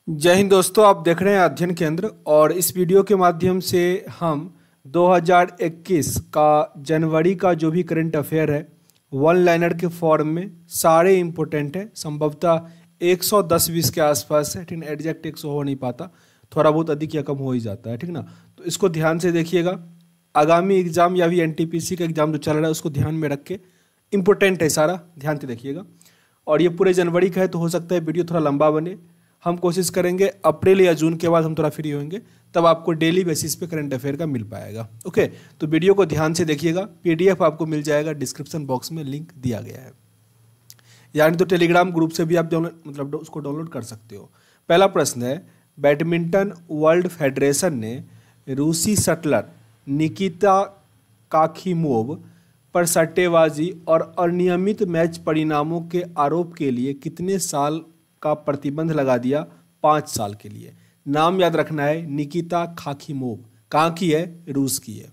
जय हिंद दोस्तों, आप देख रहे हैं अध्ययन केंद्र। और इस वीडियो के माध्यम से हम 2021 का जनवरी का जो भी करंट अफेयर है वन लाइनर के फॉर्म में सारे इम्पोर्टेंट है। संभवतः 110-20 के आसपास है, ठीक ना। एग्जैक्ट 100 हो नहीं पाता, थोड़ा बहुत अधिक या कम हो ही जाता है, ठीक ना। तो इसको ध्यान से देखिएगा। आगामी एग्जाम या भी एनटीपीसी का एग्जाम जो चल रहा है उसको ध्यान में रख के इम्पोर्टेंट है, सारा ध्यान से देखिएगा। और ये पूरे जनवरी का है तो हो सकता है वीडियो थोड़ा लंबा बने। हम कोशिश करेंगे अप्रैल या जून के बाद हम थोड़ा फ्री होंगे, तब आपको डेली बेसिस पे करंट अफेयर का मिल पाएगा। ओके, तो वीडियो को ध्यान से देखिएगा। पीडीएफ आपको मिल जाएगा, डिस्क्रिप्शन बॉक्स में लिंक दिया गया है, यानी तो टेलीग्राम ग्रुप से भी आप उसको डाउनलोड कर सकते हो। पहला प्रश्न है, बैडमिंटन वर्ल्ड फेडरेशन ने रूसी शटलर निकिता काखीमोव पर सट्टेबाजी और अनियमित मैच परिणामों के आरोप के लिए कितने साल का प्रतिबंध लगा दिया? 5 साल के लिए। नाम याद रखना है, निकिता काखीमोव। कहाँ की है? रूस की है।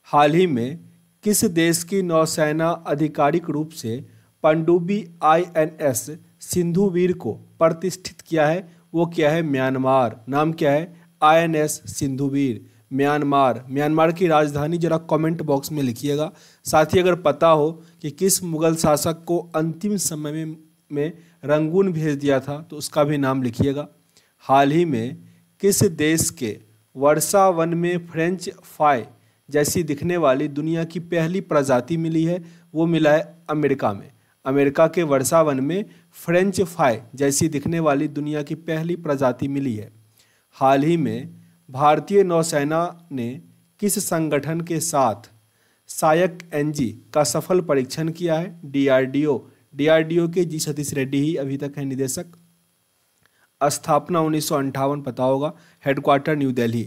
हाल ही में किस देश की नौसेना आधिकारिक रूप से पनडुब्बी आईएनएस सिंधुवीर को प्रतिष्ठित किया है? वो क्या है? म्यांमार। नाम क्या है? INS Sindhuvir, Myanmar. म्यांमार की राजधानी जरा कमेंट बॉक्स में लिखिएगा। साथ ही अगर पता हो कि किस मुगल शासक को अंतिम समय में रंगून भेज दिया था तो उसका भी नाम लिखिएगा। हाल ही में किस देश के वर्षा वन में फ्रेंच फाई जैसी दिखने वाली दुनिया की पहली प्रजाति मिली है? वो मिला है अमेरिका में। अमेरिका के वर्षा वन में फ्रेंच फाई जैसी दिखने वाली दुनिया की पहली प्रजाति मिली है। हाल ही में भारतीय नौसेना ने किस संगठन के साथ सायक एनजी का सफल परीक्षण किया है? डीआरडीओ। डीआरडीओ के जी सतीश रेड्डी ही अभी तक है निदेशक। स्थापना 1958 पता होगा। Headquarter new Delhi.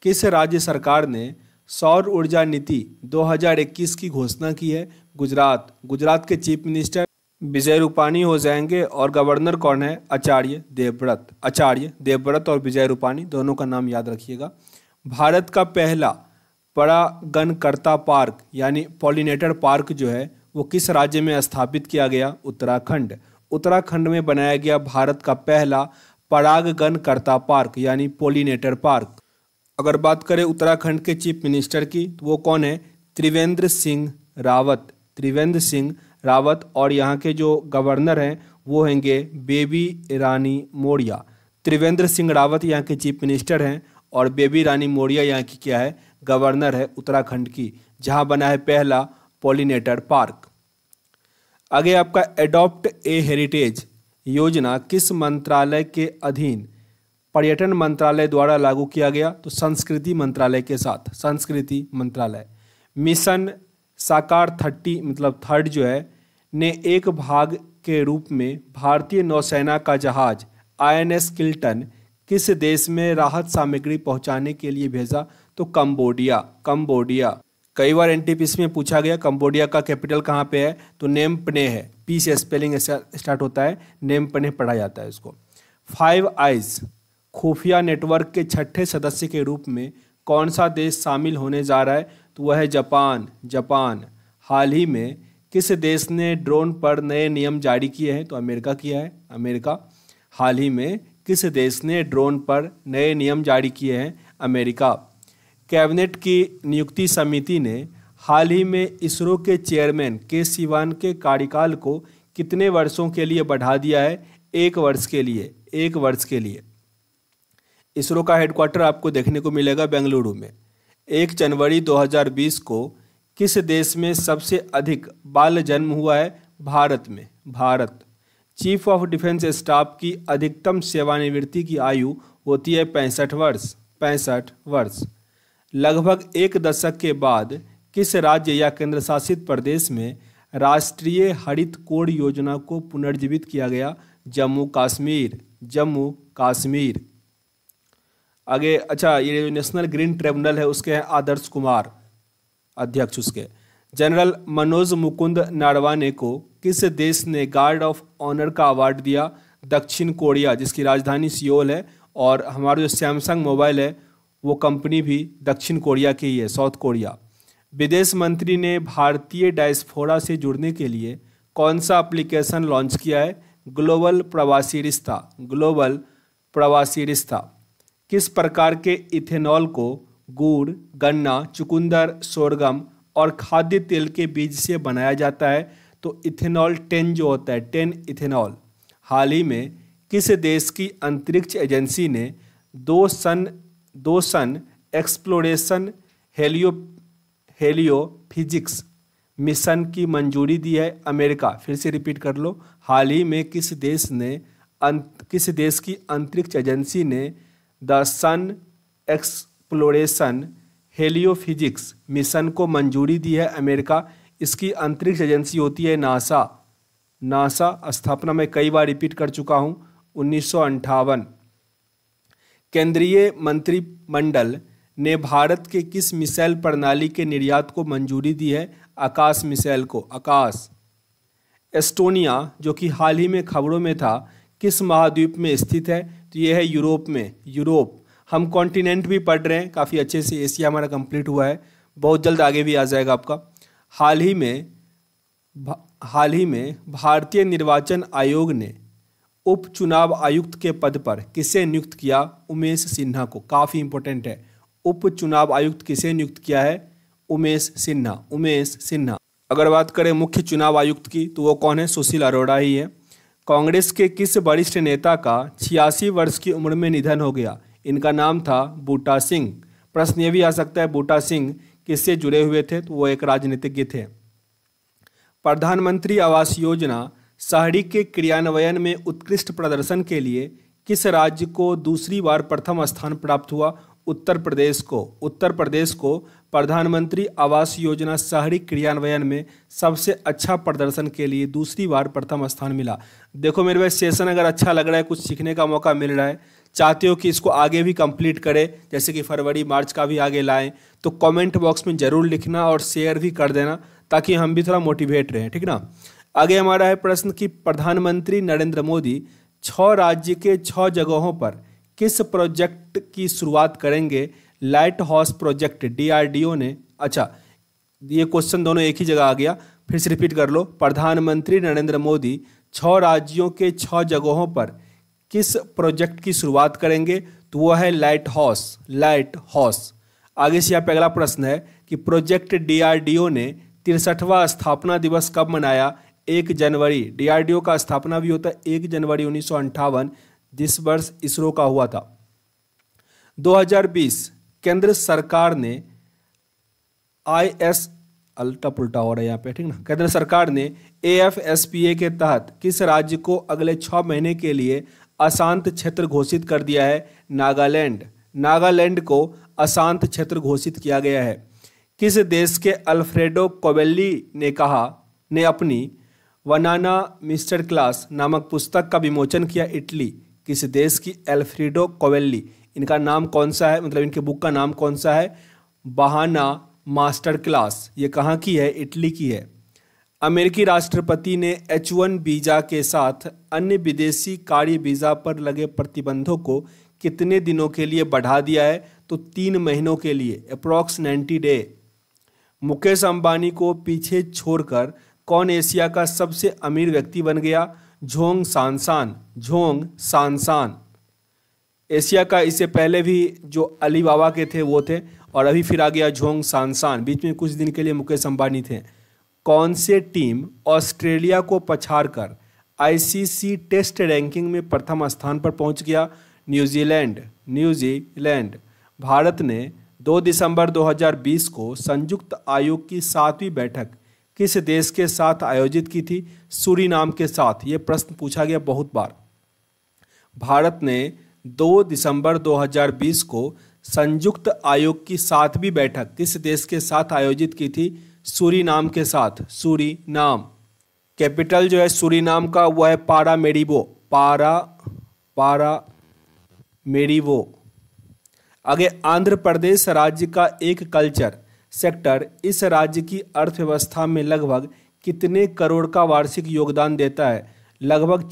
किस राज्य सरकार ने सौर ऊर्जा नीति 2021 की घोषणा की है? गुजरात। गुजरात के चीफ मिनिस्टर विजय रूपाणी हो जाएंगे और गवर्नर कौन है? आचार्य देवव्रत। आचार्य देवव्रत और विजय रूपाणी दोनों का नाम याद रखिएगा। भारत का पहला परागणकर्ता पार्क यानी पॉलिनेटर पार्क जो है वो किस राज्य में स्थापित किया गया? उत्तराखंड। उत्तराखंड में बनाया गया भारत का पहला परागणकर्ता पार्क यानी पॉलिनेटर पार्क। अगर बात करें उत्तराखंड के चीफ मिनिस्टर की तो वो कौन है? त्रिवेंद्र सिंह रावत। त्रिवेंद्र सिंह रावत। और यहाँ के जो गवर्नर हैं वो होंगे बेबी रानी मौर्य। त्रिवेंद्र सिंह रावत यहाँ के चीफ मिनिस्टर हैं और बेबी रानी मौर्य यहाँ की क्या है? गवर्नर है उत्तराखंड की, जहाँ बना है पहला पॉलिनेटर पार्क। आगे आपका एडॉप्ट ए हेरिटेज योजना किस मंत्रालय के अधीन पर्यटन मंत्रालय द्वारा लागू किया गया? तो संस्कृति मंत्रालय के साथ, संस्कृति मंत्रालय। मिशन साकार 30 मतलब थर्ड जो है ने एक भाग के रूप में भारतीय नौसेना का जहाज आईएनएस किल्टन किस देश में राहत सामग्री पहुंचाने के लिए भेजा? तो कंबोडिया। कंबोडिया। कई बार एनटीपीसी में पूछा गया कंबोडिया का कैपिटल कहाँ पे है? तो नेम पने है। पी से स्पेलिंग स्टार्ट होता है, नेम पने पढ़ा जाता है इसको। 5 आइज खुफिया नेटवर्क के 6ठे सदस्य के रूप में कौन सा देश शामिल होने जा रहा है? तो वह है जापान। जापान। हाल ही में किस देश ने ड्रोन पर नए नियम जारी किए हैं? तो अमेरिका किया है, अमेरिका। हाल ही में किस देश ने ड्रोन पर नए नियम जारी किए हैं? अमेरिका। कैबिनेट की नियुक्ति समिति ने हाल ही में इसरो के चेयरमैन के सिवान के कार्यकाल को कितने वर्षों के लिए बढ़ा दिया है? 1 वर्ष के लिए। 1 वर्ष के लिए। इसरो का हेडक्वार्टर आपको देखने को मिलेगा बेंगलुरु में। 1 जनवरी 2020 को किस देश में सबसे अधिक बाल जन्म हुआ है? भारत में। Bharat. Chief of defence staff की अधिकतम सेवानिवृत्ति की आयु होती है 65 वर्ष। 65 वर्ष। लगभग 1 दशक के बाद किस राज्य या केंद्र शासित प्रदेश में राष्ट्रीय हरित कोड योजना को पुनर्जीवित किया गया? जम्मू कश्मीर। जम्मू कश्मीर। आगे अच्छा, ये जो नेशनल ग्रीन ट्रिब्यूनल है उसके हैं आदर्श कुमार अध्यक्ष उसके। जनरल मनोज मुकुंद नरवाने को किस देश ने गार्ड ऑफ ऑनर का अवार्ड दिया? दक्षिण कोरिया, जिसकी राजधानी सियोल है। और हमारा जो सैमसंग मोबाइल है वो कंपनी भी दक्षिण कोरिया की ही है, साउथ कोरिया। विदेश मंत्री ने भारतीय डायस्पोरा से जुड़ने के लिए कौन सा एप्लीकेशन लॉन्च किया है? ग्लोबल प्रवासी रिश्ता। ग्लोबल प्रवासी रिश्ता। किस प्रकार के इथेनॉल को गुड़, गन्ना, चुकंदर, सोरगम और खाद्य तेल के बीज से बनाया जाता है? तो इथेनॉल 10 जो होता है 10 इथेनॉल। हाल ही में किस देश की अंतरिक्ष एजेंसी ने दो सन एक्सप्लोरेशन हेलियो फिजिक्स मिशन की मंजूरी दी है? अमेरिका। फिर से रिपीट कर लो, हाल ही में किस देश की अंतरिक्ष एजेंसी ने the sun exploration heliophysics mission को मंजूरी दी है? अमेरिका। इसकी अंतरिक्ष एजेंसी होती है नासा। स्थापना मैं कई बार रिपीट कर चुका हूं, 1958। केंद्रीय मंत्रिमंडल ने भारत के किस मिसाइल प्रणाली के निर्यात को मंजूरी दी है? आकाश मिसाइल को। आकाश। एस्टोनिया जो कि हाल ही में खबरों में था, किस महाद्वीप में स्थित है? तो यह है यूरोप में। यूरोप। हम कॉन्टिनेंट भी पढ़ रहे हैं काफ़ी अच्छे से। एशिया हमारा कंप्लीट हुआ है, बहुत जल्द आगे भी आ जाएगा आपका। हाल ही में भारतीय निर्वाचन आयोग ने उप चुनाव आयुक्त के पद पर किसे नियुक्त किया? उमेश सिन्हा को। काफ़ी इंपॉर्टेंट है। उप चुनाव आयुक्त किसे नियुक्त किया है? उमेश सिन्हा। अगर बात करें मुख्य चुनाव आयुक्त की तो वो कौन है? सुशील अरोड़ा ही है। कांग्रेस के किस वरिष्ठ नेता का 86 वर्ष की उम्र में निधन हो गया? इनका नाम था बूटा सिंह। प्रश्न ये भी आ सकता है बूटा सिंह किससे जुड़े हुए थे? तो वो एक राजनीतिज्ञ थे। प्रधानमंत्री आवास योजना शहरी के क्रियान्वयन में उत्कृष्ट प्रदर्शन के लिए किस राज्य को दूसरी बार प्रथम स्थान प्राप्त हुआ? उत्तर प्रदेश को प्रधानमंत्री आवास योजना शहरी क्रियान्वयन में सबसे अच्छा प्रदर्शन के लिए दूसरी बार प्रथम स्थान मिला। देखो मेरे भाई, सेशन अगर अच्छा लग रहा है, कुछ सीखने का मौका मिल रहा है, चाहते हो कि इसको आगे भी कंप्लीट करें, जैसे कि फरवरी मार्च का भी आगे लाएं, तो कमेंट बॉक्स में ज़रूर लिखना और शेयर भी कर देना ताकि हम भी थोड़ा मोटिवेट रहें, ठीक ना। आगे हमारा है प्रश्न कि प्रधानमंत्री नरेंद्र मोदी 6 राज्य के 6 जगहों पर किस प्रोजेक्ट की शुरुआत करेंगे? लाइट हाउस प्रोजेक्ट DRDO ने। अच्छा, ये क्वेश्चन दोनों एक ही जगह आ गया, फिर से रिपीट कर लो। प्रधानमंत्री नरेंद्र मोदी 6 राज्यों के 6 जगहों पर किस प्रोजेक्ट की शुरुआत करेंगे? तो वो है लाइट हाउस। आगे से यहाँ पे अगला प्रश्न है कि प्रोजेक्ट DRDO ने 63वां स्थापना दिवस कब मनाया? 1 जनवरी। DRDO का स्थापना भी होता है 1 जनवरी 1958, जिस वर्ष इसरो का हुआ था। 2020 केंद्र सरकार ने उल्टा पुल्टा हो रहा है यहाँ पे, ठीक ना। केंद्र सरकार ने AFSPA के तहत किस राज्य को अगले 6 महीने के लिए अशांत क्षेत्र घोषित कर दिया है? नागालैंड को अशांत क्षेत्र घोषित किया गया है। किस देश के अल्फ्रेडो कोवेल्ली ने अपनी बनाना मास्टर क्लास नामक पुस्तक का विमोचन किया? इटली। किस देश की? अल्फ्रेडो कोवेल्ली। इनका नाम कौन सा है, मतलब इनके बुक का नाम कौन सा है? बहाना मास्टर क्लास। ये कहाँ की है? इटली की है। अमेरिकी राष्ट्रपति ने H1 वीज़ा के साथ अन्य विदेशी कार्य वीज़ा पर लगे प्रतिबंधों को कितने दिनों के लिए बढ़ा दिया है? तो 3 महीनों के लिए, अप्रॉक्स 90 डे। मुकेश अंबानी को पीछे छोड़कर कौन एशिया का सबसे अमीर व्यक्ति बन गया? झोंग सांसान। एशिया का इससे पहले भी जो अलीबाबा के थे वो थे, और अभी फिर आ गया झोंग सांसान। बीच में कुछ दिन के लिए मुकेश अंबानी थे। कौन से टीम ऑस्ट्रेलिया को पछाड़कर ICC टेस्ट रैंकिंग में प्रथम स्थान पर पहुंच गया? न्यूजीलैंड। भारत ने 2 दिसंबर 2020 को संयुक्त आयोग की 7वीं बैठक किस देश के साथ आयोजित की थी? सूरीनाम के साथ। ये प्रश्न पूछा गया बहुत बार। भारत ने 2 दिसंबर 2020 को संयुक्त आयोग की 7वीं बैठक किस देश के साथ आयोजित की थी? सूरीनाम के साथ। सूरीनाम। कैपिटल जो है सूरीनाम का वो है पारामेरिबो। आगे, आंध्र प्रदेश राज्य का एक कल्चर सेक्टर इस राज्य की अर्थव्यवस्था में लगभग कितने करोड़ का वार्षिक योगदान देता है? लगभग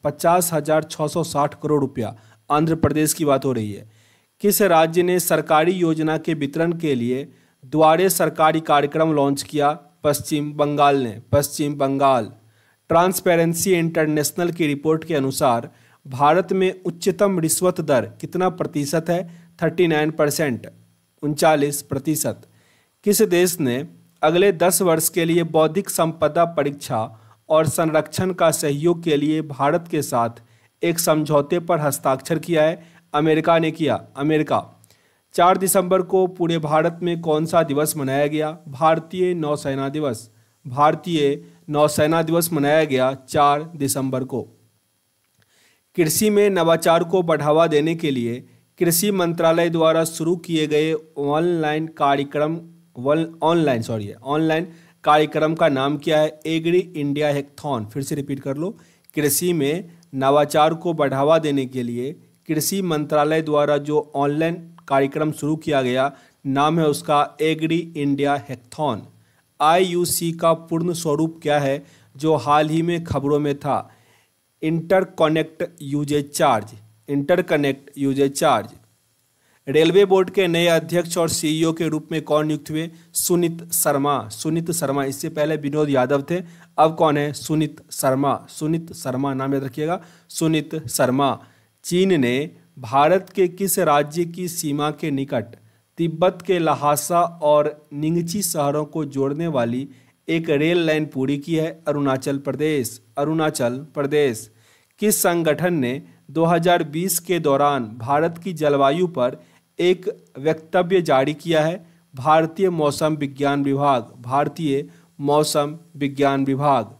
50,660 करोड़ रुपया। आंध्र प्रदेश की बात हो रही है। किस राज्य ने सरकारी योजना के वितरण के लिए द्वारे सरकारी कार्यक्रम लॉन्च किया? पश्चिम बंगाल ने। ट्रांसपेरेंसी इंटरनेशनल की रिपोर्ट के अनुसार भारत में उच्चतम रिश्वत दर कितना प्रतिशत है? 39%, 39%। किस देश ने अगले 10 वर्ष के लिए बौद्धिक संपदा परीक्षा और संरक्षण का सहयोग के लिए भारत के साथ एक समझौते पर हस्ताक्षर किया है? अमेरिका ने किया। अमेरिका। 4 दिसंबर को पूरे भारत में कौन सा दिवस मनाया गया? भारतीय नौसेना दिवस। भारतीय नौसेना दिवस मनाया गया 4 दिसंबर को। कृषि में नवाचार को बढ़ावा देने के लिए कृषि मंत्रालय द्वारा शुरू किए गए ऑनलाइन कार्यक्रम का नाम क्या है? Agri India hackathon. फिर से रिपीट कर लो। कृषि में नवाचार को बढ़ावा देने के लिए कृषि मंत्रालय द्वारा जो ऑनलाइन कार्यक्रम शुरू किया गया, नाम है उसका एग्री इंडिया हैकाथॉन। IUC का पूर्ण स्वरूप क्या है, जो हाल ही में खबरों में था? Interconnect usage charge. Interconnect usage charge. Railway board के नए अध्यक्ष और CEO के रूप में कौन नियुक्त हुए? सुनीत शर्मा। सुनीत शर्मा। इससे पहले विनोद यादव थे, अब कौन है? सुनीत शर्मा। सुनीत शर्मा नाम याद रखिएगा, सुनीत शर्मा। चीन ने भारत के किस राज्य की सीमा के निकट तिब्बत के लहासा और निंगची शहरों को जोड़ने वाली एक रेल लाइन पूरी की है? अरुणाचल प्रदेश। अरुणाचल प्रदेश। किस संगठन ने 2020 के दौरान भारत की जलवायु पर एक वक्तव्य जारी किया है? भारतीय मौसम विज्ञान विभाग। भारतीय मौसम विज्ञान विभाग।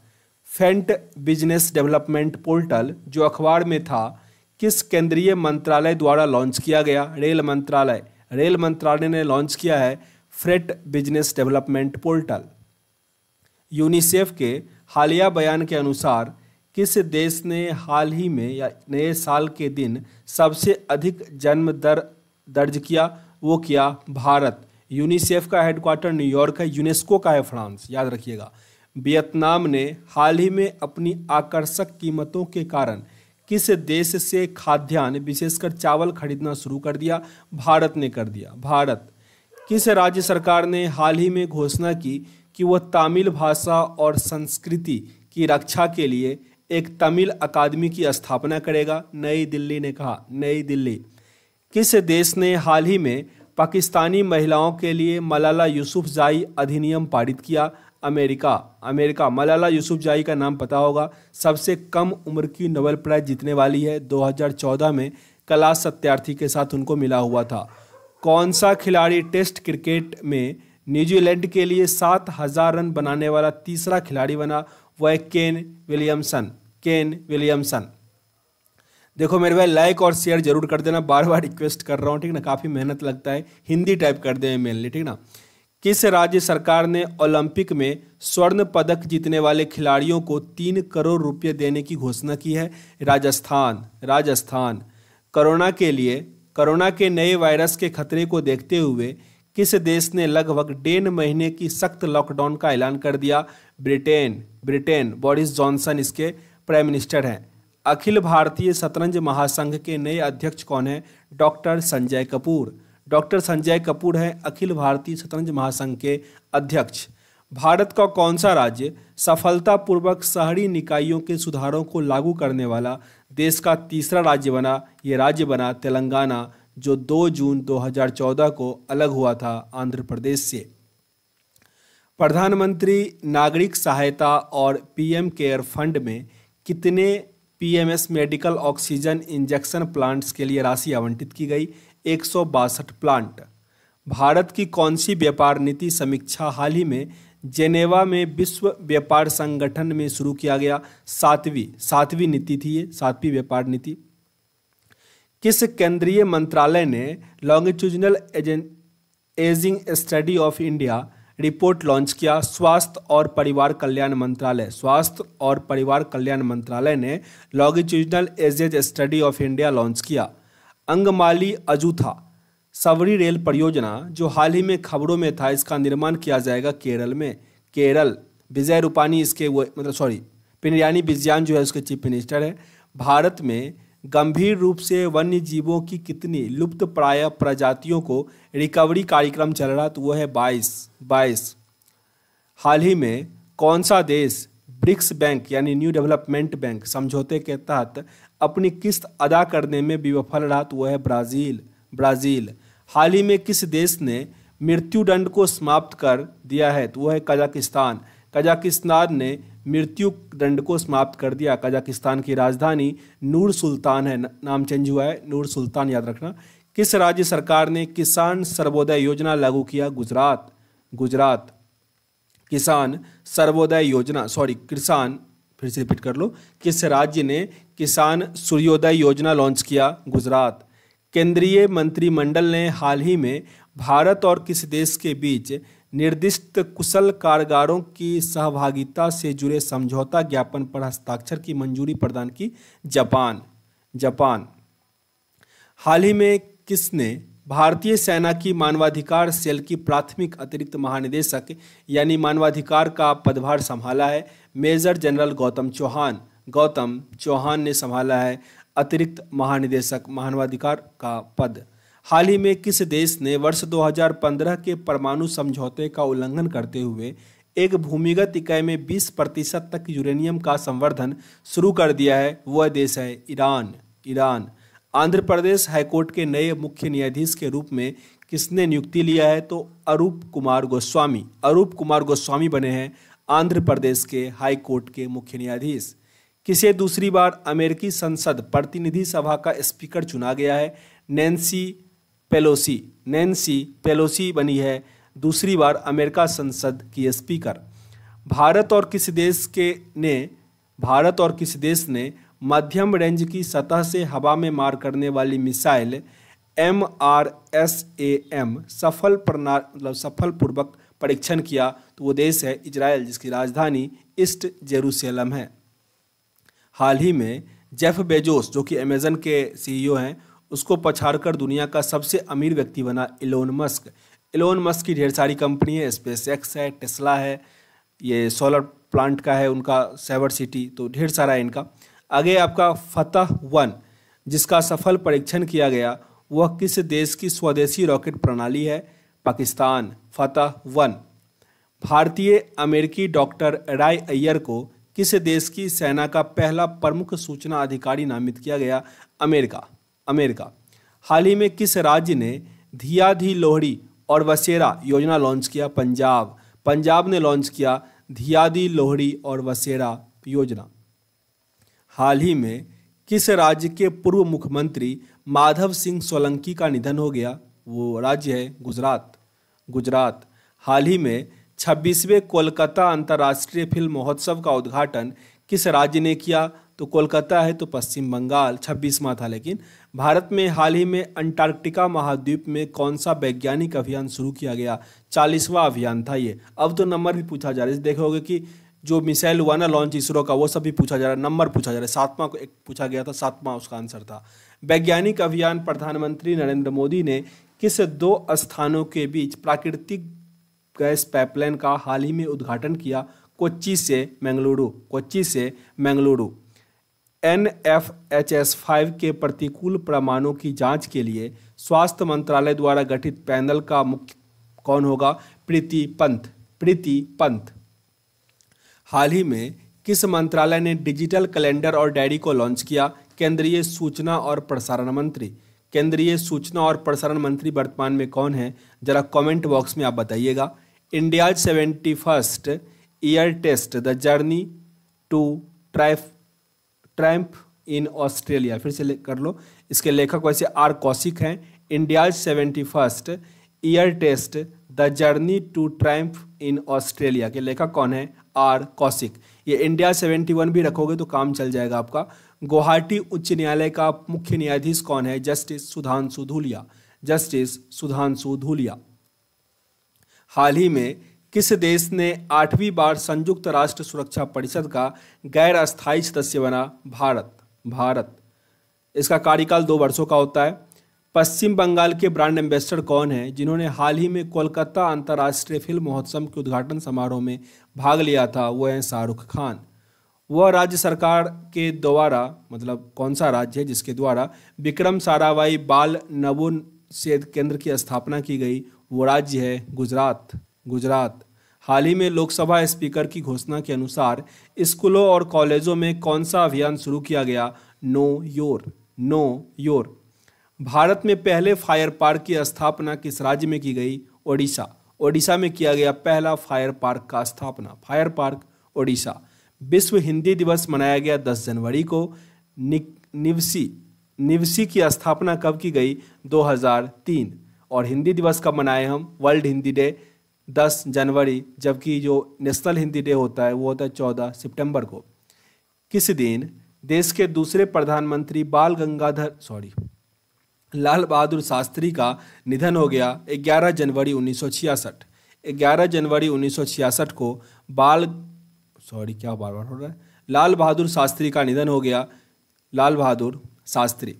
फेंट बिजनेस डेवलपमेंट पोर्टल जो अखबार में था, किस केंद्रीय मंत्रालय द्वारा लॉन्च किया गया? रेल मंत्रालय। रेल मंत्रालय ने लॉन्च किया है freight business development portal. UNICEF के हालिया बयान के अनुसार किस देश ने हाल ही में या नए साल के दिन सबसे अधिक जन्म दर दर्ज किया? वो किया भारत। यूनिसेफ का हेडक्वार्टर न्यूयॉर्क है, यूनेस्को का है फ्रांस, याद रखिएगा। वियतनाम ने हाल ही में अपनी आकर्षक कीमतों के कारण किस देश से खाद्यान्न विशेषकर चावल खरीदना शुरू कर दिया? भारत ने कर दिया। भारत। किस राज्य सरकार ने हाल ही में घोषणा की कि वह तमिल भाषा और संस्कृति की रक्षा के लिए एक तमिल अकादमी की स्थापना करेगा? नई दिल्ली ने कहा। नई दिल्ली। किस देश ने हाल ही में पाकिस्तानी महिलाओं के लिए मलाला यूसुफजाई अधिनियम पारित किया? अमेरिका। अमेरिका। मलाला यूसुफजाई का नाम पता होगा, सबसे कम उम्र की नोबेल प्राइज जीतने वाली है। 2014 में कला सत्यार्थी के साथ उनको मिला हुआ था। कौन सा खिलाड़ी टेस्ट क्रिकेट में न्यूजीलैंड के लिए 7000 रन बनाने वाला तीसरा खिलाड़ी बना? वह है केन विलियमसन। Kane Williamson. देखो मेरे भाई, लाइक और शेयर जरूर कर देना, बार बार रिक्वेस्ट कर रहा हूँ, ठीक ना, काफ़ी मेहनत लगता है। हिंदी टाइप कर दें मेनली, ठीक ना। किस राज्य सरकार ने ओलंपिक में स्वर्ण पदक जीतने वाले खिलाड़ियों को 3 करोड़ रुपये देने की घोषणा की है? राजस्थान। राजस्थान। कोरोना के नए वायरस के खतरे को देखते हुए किस देश ने लगभग 1.5 महीने की सख्त लॉकडाउन का ऐलान कर दिया? ब्रिटेन। ब्रिटेन। बोरिस जॉनसन इसके प्राइम मिनिस्टर हैं। अखिल भारतीय शतरंज महासंघ के नए अध्यक्ष कौन है? डॉक्टर संजय कपूर। डॉक्टर संजय कपूर हैं अखिल भारतीय शतरंज महासंघ के अध्यक्ष। भारत का कौन सा राज्य सफलतापूर्वक शहरी निकायों के सुधारों को लागू करने वाला देश का तीसरा राज्य बना? ये राज्य बना तेलंगाना, जो 2 जून 2014 को अलग हुआ था आंध्र प्रदेश से। प्रधानमंत्री नागरिक सहायता और PM केयर फंड में कितने PMS medical oxygen injection plants के लिए राशि आवंटित की गई? 162 प्लांट। भारत की कौन सी व्यापार नीति समीक्षा हाल ही में जेनेवा में विश्व व्यापार संगठन में शुरू किया गया? 7वीं नीति थी ये, 7वीं व्यापार नीति। किस केंद्रीय मंत्रालय ने longitudinal ageing study of India report launch किया? स्वास्थ्य और परिवार कल्याण मंत्रालय। स्वास्थ्य और परिवार कल्याण मंत्रालय ने longitudinal edges study of India launch किया। अंगमाली अजूथा सबरी रेल परियोजना जो हाल ही में खबरों में था, इसका निर्माण किया जाएगा केरल में। केरल। विजय रूपानी इसके पिनराई विजयन जो है उसके चीफ मिनिस्टर है। भारत में गंभीर रूप से वन्य जीवों की कितनी लुप्त प्राय प्रजातियों को रिकवरी कार्यक्रम चल रहा? तो वो है 22। हाल ही में कौन सा देश ब्रिक्स बैंक यानी न्यू डेवलपमेंट बैंक समझौते के तहत अपनी किस्त अदा करने में विफल रहा तो वह है ब्राज़ील। हाल ही में किस देश ने मृत्युदंड को समाप्त कर दिया है तो वह है कजाकिस्तान ने मृत्युदंड को समाप्त कर दिया। कजाकिस्तान की राजधानी नूर सुल्तान है, नाम चेंज हुआ है, नूर सुल्तान याद रखना। किस राज्य सरकार ने किसान सर्वोदय योजना लागू किया? गुजरात। किसान सर्वोदय योजना, फिर से रिपीट कर लो, किस राज्य ने किसान सूर्योदय योजना लॉन्च किया? गुजरात। केंद्रीय मंत्रिमंडल ने हाल ही में भारत और किस देश के बीच निर्दिष्ट कुशल कामगारों की सहभागिता से जुड़े समझौता ज्ञापन पर हस्ताक्षर की मंजूरी प्रदान की? जापान। हाल ही में किसने भारतीय सेना की मानवाधिकार सेल की प्राथमिक अतिरिक्त महानिदेशक यानी मानवाधिकार का पदभार संभाला है? मेजर जनरल गौतम चौहान ने संभाला है अतिरिक्त महानिदेशक मानवाधिकार का पद। हाल ही में किस देश ने वर्ष 2015 के परमाणु समझौते का उल्लंघन करते हुए एक भूमिगत इकाई में 20% तक यूरेनियम का संवर्धन शुरू कर दिया है? वह देश है ईरान। आंध्र प्रदेश हाईकोर्ट के नए मुख्य न्यायाधीश के रूप में किसने नियुक्ति लिया है? तो अरूप कुमार गोस्वामी बने हैं आंध्र प्रदेश के हाईकोर्ट के मुख्य न्यायाधीश। किसे दूसरी बार अमेरिकी संसद प्रतिनिधि सभा का स्पीकर चुना गया है? नैन्सी पेलोसी बनी है दूसरी बार अमेरिका संसद की स्पीकर। भारत और किस देश ने मध्यम रेंज की सतह से हवा में मार करने वाली मिसाइल MRSAM सफलपूर्वक परीक्षण किया? तो वो देश है इजराइल, जिसकी राजधानी ईस्ट जेरूसलम है। हाल ही में जेफ बेजोस, जो कि अमेजन के CEO हैं, उसको पछाड़कर दुनिया का सबसे अमीर व्यक्ति बना इलोन मस्क की ढेर सारी कंपनी है, SpaceX है, टेस्ला है, ये सोलर प्लांट का है उनका साइबर सिटी, तो ढेर सारा है इनका। आगे आपका फतह-1 जिसका सफल परीक्षण किया गया वह किस देश की स्वदेशी रॉकेट प्रणाली है? पाकिस्तान। फतह-1। भारतीय अमेरिकी डॉक्टर राय अय्यर को किस देश की सेना का पहला प्रमुख सूचना अधिकारी नामित किया गया? अमेरिका। हाल ही में किस राज्य ने धिया धी लोहड़ी और वसेरा योजना लॉन्च किया? पंजाब ने लॉन्च किया धिया धी लोहड़ी और वसेरा योजना। हाल ही में किस राज्य के पूर्व मुख्यमंत्री माधव सिंह सोलंकी का निधन हो गया? वो राज्य है गुजरात। हाल ही में 26वें कोलकाता अंतर्राष्ट्रीय फिल्म महोत्सव का उद्घाटन किस राज्य ने किया? तो कोलकाता है तो पश्चिम बंगाल, 26वां था। लेकिन भारत में हाल ही में अंटार्कटिका महाद्वीप में कौन सा वैज्ञानिक अभियान शुरू किया गया? 40वां अभियान था ये। अब तो नंबर भी पूछा जा रहा है, देखोगे कि जो मिसाइल हुआ ना लॉन्च इसरो का, वो सब भी पूछा जा रहा है, नंबर पूछा जा रहा है। 7वां को एक पूछा गया था, 7वां उसका आंसर था। वैज्ञानिक अभियान प्रधानमंत्री नरेंद्र मोदी ने किस 2 स्थानों के बीच प्राकृतिक गैस पाइपलाइन का हाल ही में उद्घाटन किया? कोच्चि से मंगलुरु। NFHS5 के प्रतिकूल प्रमाणों की जांच के लिए स्वास्थ्य मंत्रालय द्वारा गठित पैनल का मुख्य कौन होगा? प्रीति पंत। हाल ही में किस मंत्रालय ने डिजिटल कैलेंडर और डायरी को लॉन्च किया? केंद्रीय सूचना और प्रसारण मंत्री वर्तमान में कौन है? जरा कमेंट बॉक्स में आप बताइएगा। India 71st year test the journey to triumph in Australia. फिर से कर लो, इसके लेखक वैसे R कौशिक हैं। India 71st year test the journey to triumph in Australia के लेखक कौन है? R कौशिक। ये इंडिया 71 भी रखोगे तो काम चल जाएगा आपका। गुवाहाटी उच्च न्यायालय का मुख्य न्यायाधीश कौन है? जस्टिस सुधांशु धूलिया। हाल ही में किस देश ने 8वीं बार संयुक्त राष्ट्र सुरक्षा परिषद का गैर अस्थायी सदस्य बना? भारत। इसका कार्यकाल 2 वर्षों का होता है। पश्चिम बंगाल के ब्रांड एम्बेसडर कौन है जिन्होंने हाल ही में कोलकाता अंतर्राष्ट्रीय फिल्म महोत्सव के उद्घाटन समारोह में भाग लिया था? वो है शाहरुख खान। वह राज्य सरकार के द्वारा, मतलब कौन सा राज्य है जिसके द्वारा विक्रम साराभाई बाल नवोन्मेष केंद्र की स्थापना की गई? वो राज्य है गुजरात। हाल ही में लोकसभा स्पीकर की घोषणा के अनुसार स्कूलों और कॉलेजों में कौन सा अभियान शुरू किया गया? Know your. भारत में पहले फायर पार्क की स्थापना किस राज्य में की गई? ओडिशा। ओडिशा में किया गया पहला फायर पार्क का स्थापना, फायर पार्क ओडिशा। विश्व हिंदी दिवस मनाया गया 10 जनवरी को। निवसी की स्थापना कब की गई? 2003। और हिंदी दिवस कब मनाए हम? वर्ल्ड हिंदी डे 10 जनवरी, जबकि जो नेशनल हिंदी डे होता है वो होता है 14 सितंबर को। किस दिन देश के दूसरे प्रधानमंत्री लाल बहादुर शास्त्री का निधन हो गया? 11 जनवरी 1966। 11 जनवरी 1966 को लाल बहादुर शास्त्री का निधन हो गया। लाल बहादुर शास्त्री।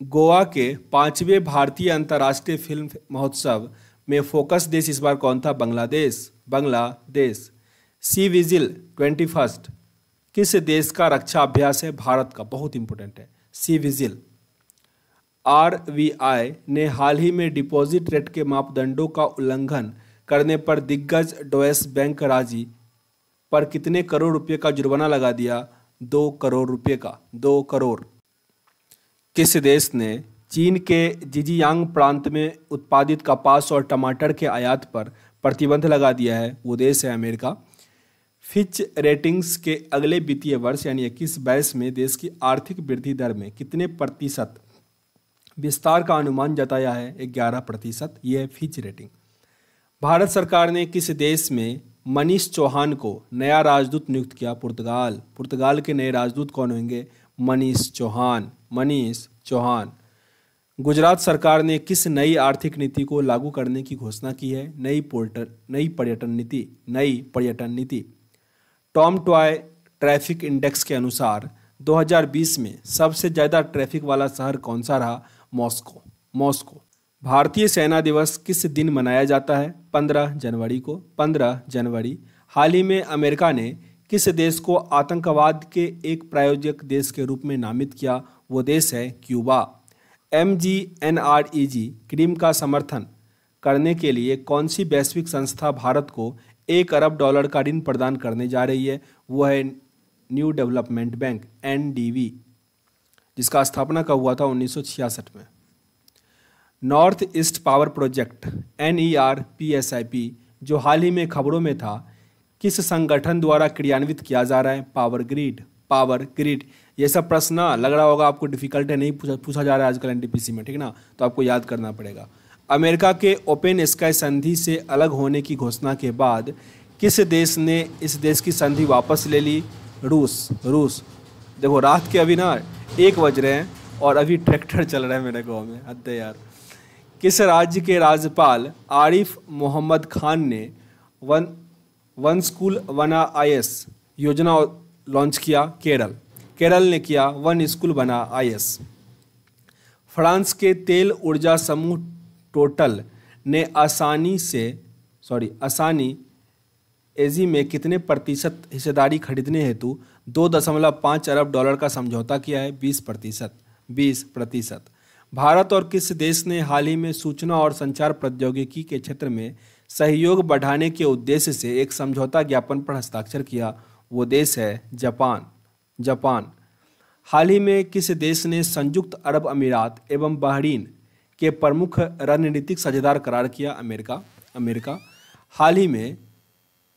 गोवा के 5वें भारतीय अंतर्राष्ट्रीय फिल्म महोत्सव में फोकस देश इस बार कौन था? बांग्लादेश। सी विजिल 21 किस देश का रक्षा अभ्यास है? भारत का। बहुत इंपॉर्टेंट है सी विजिल। आरबीआई ने हाल ही में डिपॉजिट रेट के मापदंडों का उल्लंघन करने पर दिग्गज डॉयश बैंक राजी पर कितने करोड़ रुपए का जुर्माना लगा दिया? 2 करोड़ रुपए का। 2 करोड़। किस देश ने चीन के जिजियांग प्रांत में उत्पादित कपास और टमाटर के आयात पर प्रतिबंध लगा दिया है? वो देश है अमेरिका। फिच रेटिंग्स के अगले वित्तीय वर्ष यानी 21-22 में देश की आर्थिक वृद्धि दर में कितने प्रतिशत विस्तार का अनुमान जताया है? 11%। यह है फिच रेटिंग। भारत सरकार ने किस देश में मनीष चौहान को नया राजदूत नियुक्त किया? पुर्तगाल। पुर्तगाल के नए राजदूत कौन होंगे? मनीष चौहान। गुजरात सरकार ने किस नई आर्थिक नीति को लागू करने की घोषणा की है? नई पर्यटन नीति। टॉम टॉय ट्रैफिक इंडेक्स के अनुसार 2020 में सबसे ज्यादा ट्रैफिक वाला शहर कौन सा रहा? मॉस्को। भारतीय सेना दिवस किस दिन मनाया जाता है? 15 जनवरी को। 15 जनवरी। हाल ही में अमेरिका ने किस देश को आतंकवाद के एक प्रायोजक देश के रूप में नामित किया? वो देश है क्यूबा। MGNREG क्रीम का समर्थन करने के लिए कौन सी वैश्विक संस्था भारत को $1 अरब का ऋण प्रदान करने जा रही है? वो है न्यू डेवलपमेंट बैंक NDB, जिसका स्थापना कब हुआ था? 1966 में। North east power project NERPSIP जो हाल ही में खबरों में था, किस संगठन द्वारा क्रियान्वित किया जा रहा है? Power grid. ये सब प्रश्न ना लग रहा होगा आपको डिफिकल्ट है, नहीं पूछा जा रहा है आजकल NTPC में, ठीक ना, तो आपको याद करना पड़ेगा। अमेरिका के ओपन स्काई संधि से अलग होने की घोषणा के बाद किस देश ने इस देश की संधि वापस ले ली? रूस। देखो रात के अभी ना 1 बज रहे हैं और अभी ट्रैक्टर चल रहा है मेरे गाँव में, हद है यार। किस राज्य के राज्यपाल आरिफ मोहम्मद खान ने वन स्कूल बना IS योजना लॉन्च किया? केरल ने किया वन स्कूल बना IS। फ्रांस के तेल ऊर्जा समूह टोटल ने असानी एजी में कितने प्रतिशत हिस्सेदारी खरीदने हेतु $2.5 अरब का समझौता किया है? 20%। भारत और किस देश ने हाल ही में सूचना और संचार प्रौद्योगिकी के क्षेत्र में सहयोग बढ़ाने के उद्देश्य से एक समझौता ज्ञापन पर हस्ताक्षर किया? वो देश है जापान। हाल ही में किस देश ने संयुक्त अरब अमीरात एवं बहरीन के प्रमुख रणनीतिक साझेदार करार किया? अमेरिका। हाल ही में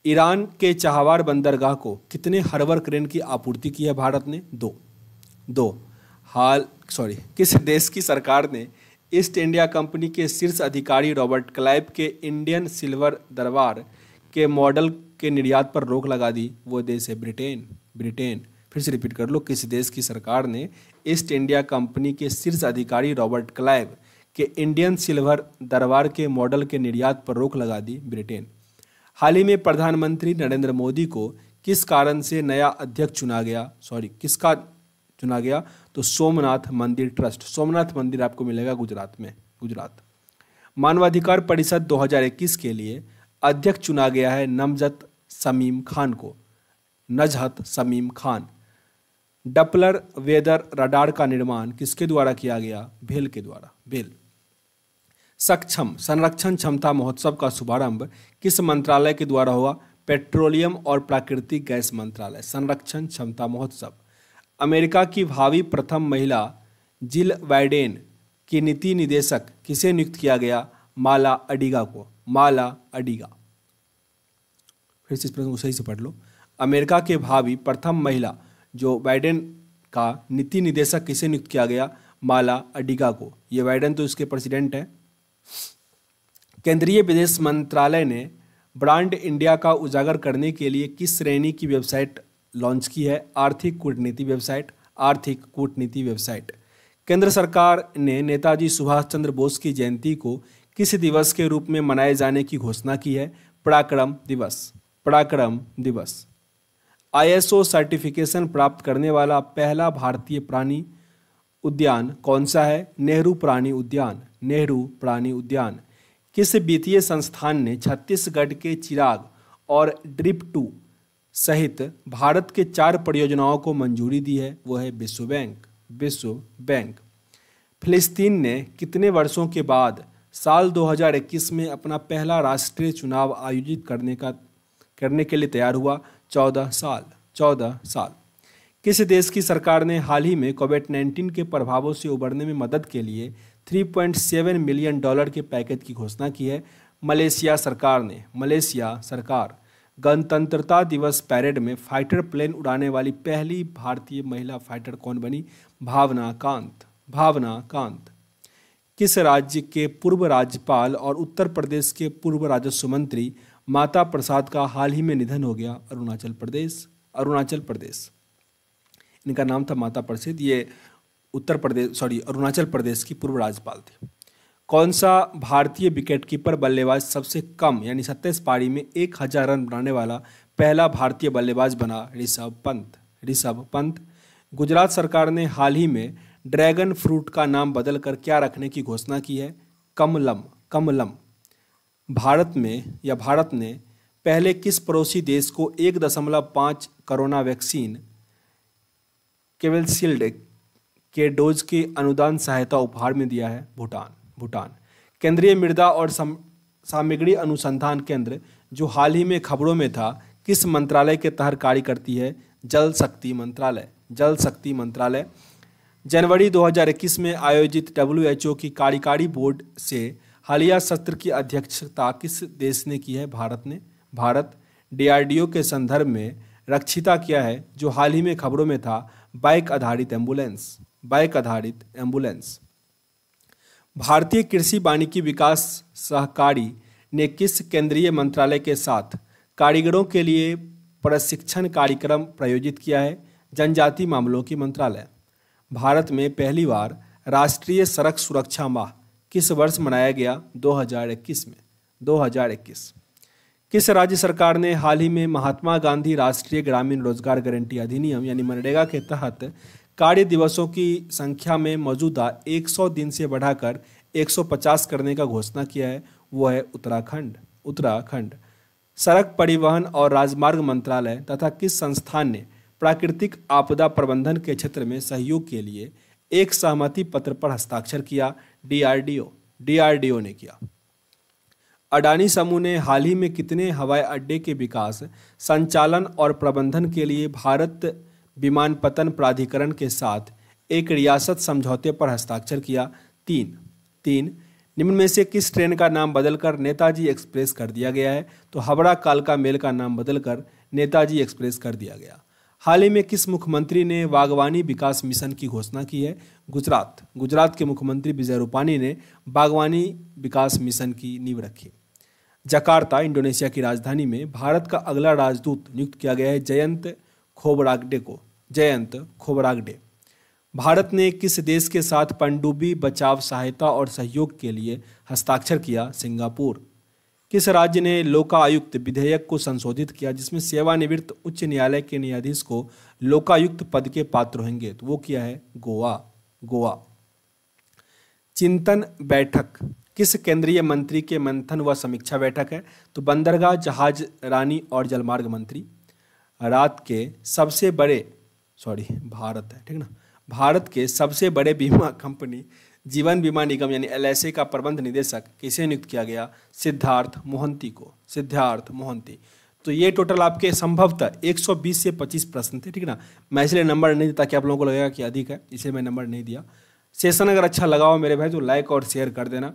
ईरान के चाहवार बंदरगाह को कितने हर्बर क्रेन की आपूर्ति की है भारत ने? 2। किस देश की सरकार ने ईस्ट इंडिया कंपनी के शीर्ष अधिकारी रॉबर्ट क्लाइव के इंडियन सिल्वर दरबार के मॉडल के निर्यात पर रोक लगा दी? वो देश है ब्रिटेन। फिर से रिपीट कर लो, किस देश की सरकार ने ईस्ट इंडिया कंपनी के शीर्ष अधिकारी रॉबर्ट क्लाइव के इंडियन सिल्वर दरबार के मॉडल के निर्यात पर रोक लगा दी? ब्रिटेन। हाल ही में प्रधानमंत्री नरेंद्र मोदी को किस कारण से नया अध्यक्ष चुना गया? तो सोमनाथ मंदिर ट्रस्ट। सोमनाथ मंदिर आपको मिलेगा गुजरात। मानवाधिकार परिषद 2021 के लिए अध्यक्ष चुना गया है Nuzhat Samim Khan. Doppler weather radar का निर्माण किसके द्वारा किया गया? भेल के द्वारा। संरक्षण क्षमता महोत्सव का शुभारंभ किस मंत्रालय के द्वारा हुआ? पेट्रोलियम और प्राकृतिक गैस मंत्रालय। संरक्षण क्षमता महोत्सव। अमेरिका की भावी प्रथम महिला जिल बाइडेन की नीति निदेशक किसे नियुक्त किया गया? माला अडिगा को। माला अडिगा। फिर से इस प्रश्न को सही से पढ़ लो। अमेरिका के भावी प्रथम महिला जो बाइडेन का नीति निदेशक किसे नियुक्त किया गया? माला अडिगा को। ये बाइडेन तो इसके प्रेसिडेंट हैं। केंद्रीय विदेश मंत्रालय ने ब्रांड इंडिया का उजागर करने के लिए किस श्रेणी की वेबसाइट लॉन्च की है? आर्थिक कूटनीति वेबसाइट। आर्थिक कूटनीति वेबसाइट। केंद्र सरकार ने नेताजी सुभाष चंद्र बोस की जयंती को किस दिवस के रूप में मनाए जाने की घोषणा की है? पराक्रम दिवस। पराक्रम दिवस। ISO सर्टिफिकेशन प्राप्त करने वाला पहला भारतीय प्राणी उद्यान कौन सा है? नेहरू प्राणी उद्यान। नेहरू प्राणी उद्यान। किस वित्तीय संस्थान ने छत्तीसगढ़ के चिराग और ड्रिप 2 सहित भारत के 4 परियोजनाओं को मंजूरी दी है? वो है विश्व बैंक। विश्व बैंक। फिलिस्तीन ने कितने वर्षों के बाद साल 2021 में अपना पहला राष्ट्रीय चुनाव आयोजित करने के लिए तैयार हुआ? 14 साल। 14 साल। किस देश की सरकार ने हाल ही में कोविड-19 के प्रभावों से उबरने में मदद के लिए $3.7 मिलियन के पैकेज की घोषणा की है? मलेशिया सरकार ने। मलेशिया सरकार। गणतंत्रता दिवस पैरेड में फाइटर प्लेन उड़ाने वाली पहली भारतीय महिला फाइटर कौन बनी? भावना कांत। भावना कांत। किस राज्य के पूर्व राज्यपाल और उत्तर प्रदेश के पूर्व राजस्व मंत्री माता प्रसाद का हाल ही में निधन हो गया? अरुणाचल प्रदेश। अरुणाचल प्रदेश। इनका नाम था माता प्रसाद। ये अरुणाचल प्रदेश की पूर्व राज्यपाल थी। कौन सा भारतीय विकेटकीपर बल्लेबाज सबसे कम यानी 27 पारी में 1000 रन बनाने वाला पहला भारतीय बल्लेबाज बना? ऋषभ पंत। ऋषभ पंत। गुजरात सरकार ने हाल ही में ड्रैगन फ्रूट का नाम बदलकर क्या रखने की घोषणा की है? कमलम। कमलम। भारत ने पहले किस पड़ोसी देश को 1.5 कोरोना वैक्सीन कोविशील्ड के डोज की अनुदान सहायता उपहार में दिया है? भूटान। भूटान। केंद्रीय मृदा और सामग्री अनुसंधान केंद्र जो हाल ही में खबरों में था किस मंत्रालय के तहत कार्य करती है? जल शक्ति मंत्रालय। जल शक्ति मंत्रालय। जनवरी 2021 में आयोजित WHO की कार्यकारी बोर्ड से हालिया सत्र की अध्यक्षता किस देश ने की है? भारत ने। भारत। DRDO के संदर्भ में रक्षिता क्या है जो हाल ही में खबरों में था? बाइक आधारित एम्बुलेंस। बाइक आधारित एम्बुलेंस। भारतीय कृषि वानिकी विकास सहकारी ने किस केंद्रीय मंत्रालय के साथ कारीगरों के लिए प्रशिक्षण कार्यक्रम प्रायोजित किया है? जनजातीय मामलों की मंत्रालय। भारत में पहली बार राष्ट्रीय सड़क सुरक्षा माह किस वर्ष मनाया गया? 2021 में। 2021। किस राज्य सरकार ने हाल ही में महात्मा गांधी राष्ट्रीय ग्रामीण रोजगार गारंटी अधिनियम यानी मनरेगा के तहत कार्य दिवसों की संख्या में मौजूदा 100 दिन से बढ़ाकर 150 करने का घोषणा किया है? वो है उत्तराखंड। उत्तराखंड। सड़क परिवहन और राजमार्ग मंत्रालय तथा किस संस्थान ने प्राकृतिक आपदा प्रबंधन के क्षेत्र में सहयोग के लिए एक सहमति पत्र पर हस्ताक्षर किया? DRDO। DRDO ने किया। अडानी समूह ने हाल ही में कितने हवाई अड्डे के विकास, संचालन और प्रबंधन के लिए भारत विमानपत्तन प्राधिकरण के साथ एक रियासत समझौते पर हस्ताक्षर किया? 3। निम्न में से किस ट्रेन का नाम बदलकर नेताजी एक्सप्रेस कर दिया गया है? तो हावड़ा कालका मेल का नाम बदलकर नेताजी एक्सप्रेस कर दिया गया। हाल ही में किस मुख्यमंत्री ने बागवानी विकास मिशन की घोषणा की है? गुजरात। गुजरात के मुख्यमंत्री विजय रूपानी ने बागवानी विकास मिशन की नींव रखी। जकार्ता इंडोनेशिया की राजधानी में भारत का अगला राजदूत नियुक्त किया गया है जयंत खोबरागडे को। जयंत खोबरागडे। भारत ने किस देश के साथ पनडुब्बी बचाव सहायता और सहयोग के लिए हस्ताक्षर किया? सिंगापुर। किस राज्य ने लोकायुक्त विधेयक को संशोधित किया जिसमें सेवानिवृत्त उच्च न्यायालय के न्यायाधीश को लोकायुक्त पद के पात्र होंगे? तो वो किया है गोवा। गोवा। चिंतन बैठक किस केंद्रीय मंत्री के मंथन व समीक्षा बैठक है? तो बंदरगाह, जहाज रानी और जलमार्ग मंत्री। भारत है, ठीक ना। भारत के सबसे बड़े बीमा कंपनी जीवन बीमा निगम यानी LIC का प्रबंध निदेशक किसे नियुक्त किया गया? सिद्धार्थ मोहंती को। सिद्धार्थ मोहंती। तो ये टोटल आपके संभवतः 120 से 25 प्रश्न थे, ठीक है ना। मैं इसलिए नंबर नहीं दिया ताकि आप लोगों को लगेगा कि अधिक है, इसे मैं नंबर नहीं दिया। सेशन अगर अच्छा लगा हो मेरे भाई तो लाइक और शेयर कर देना,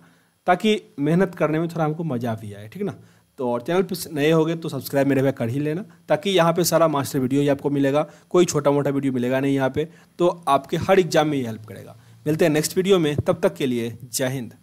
ताकि मेहनत करने में थोड़ा हमको मजा भी आए, ठीक है ना। तो और चैनल पर नए होगे तो सब्सक्राइब मेरे भाई कर ही लेना, ताकि यहाँ पे सारा मास्टर वीडियो ही आपको मिलेगा, कोई छोटा मोटा वीडियो मिलेगा नहीं यहाँ पे, तो आपके हर एग्जाम में ये हेल्प करेगा। मिलते हैं नेक्स्ट वीडियो में, तब तक के लिए जय हिंद।